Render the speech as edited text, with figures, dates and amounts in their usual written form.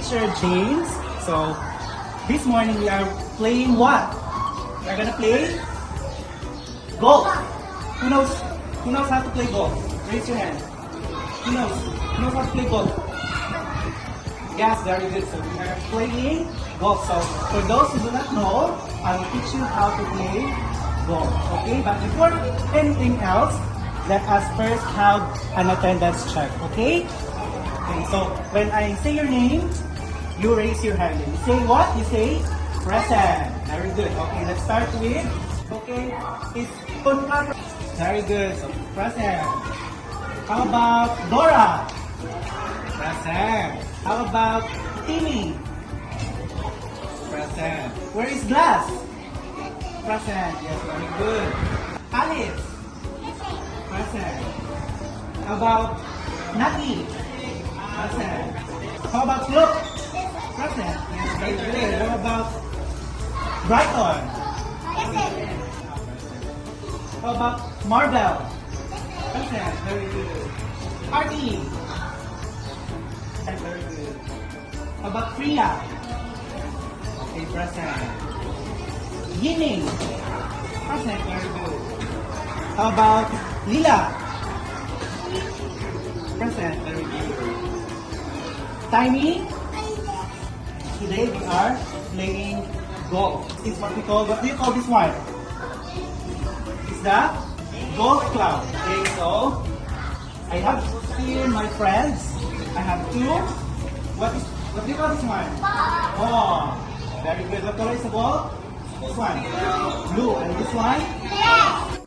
teacher James. So this morning we are playing what? We're gonna play golf. Who knows how to play golf? Raise your hand. Who knows? Who knows how to play golf? Yes, very good. So we are playing golf. So for those who do not know, I will teach you how to play golf. Okay? But before anything else, let us first have an attendance check. Okay? Okay, so when I say your name, you raise your hand. You say what? You say present. Very good. Okay, let's start with, okay, is Punka. Very good. So present. How about Dora? Present. How about Timmy? Present. Where is Glass? Present. Yes, very good. Alice? Present. How about Naki? Present. How about Luke? Present. Yes, very good. How about Brighton? How about Marvel? Present. Very good. Artie? Very good. How about Priya? Okay, present. Yining? Present. Very good. How about Lila? Present. Very good. Tiny? Today we are playing golf. This is what do you call this one? It's the golf club. Okay, so I have here my friends. I have two. What do you call this one? Ball. Very good. What color is the ball? This one. Blue. And this one?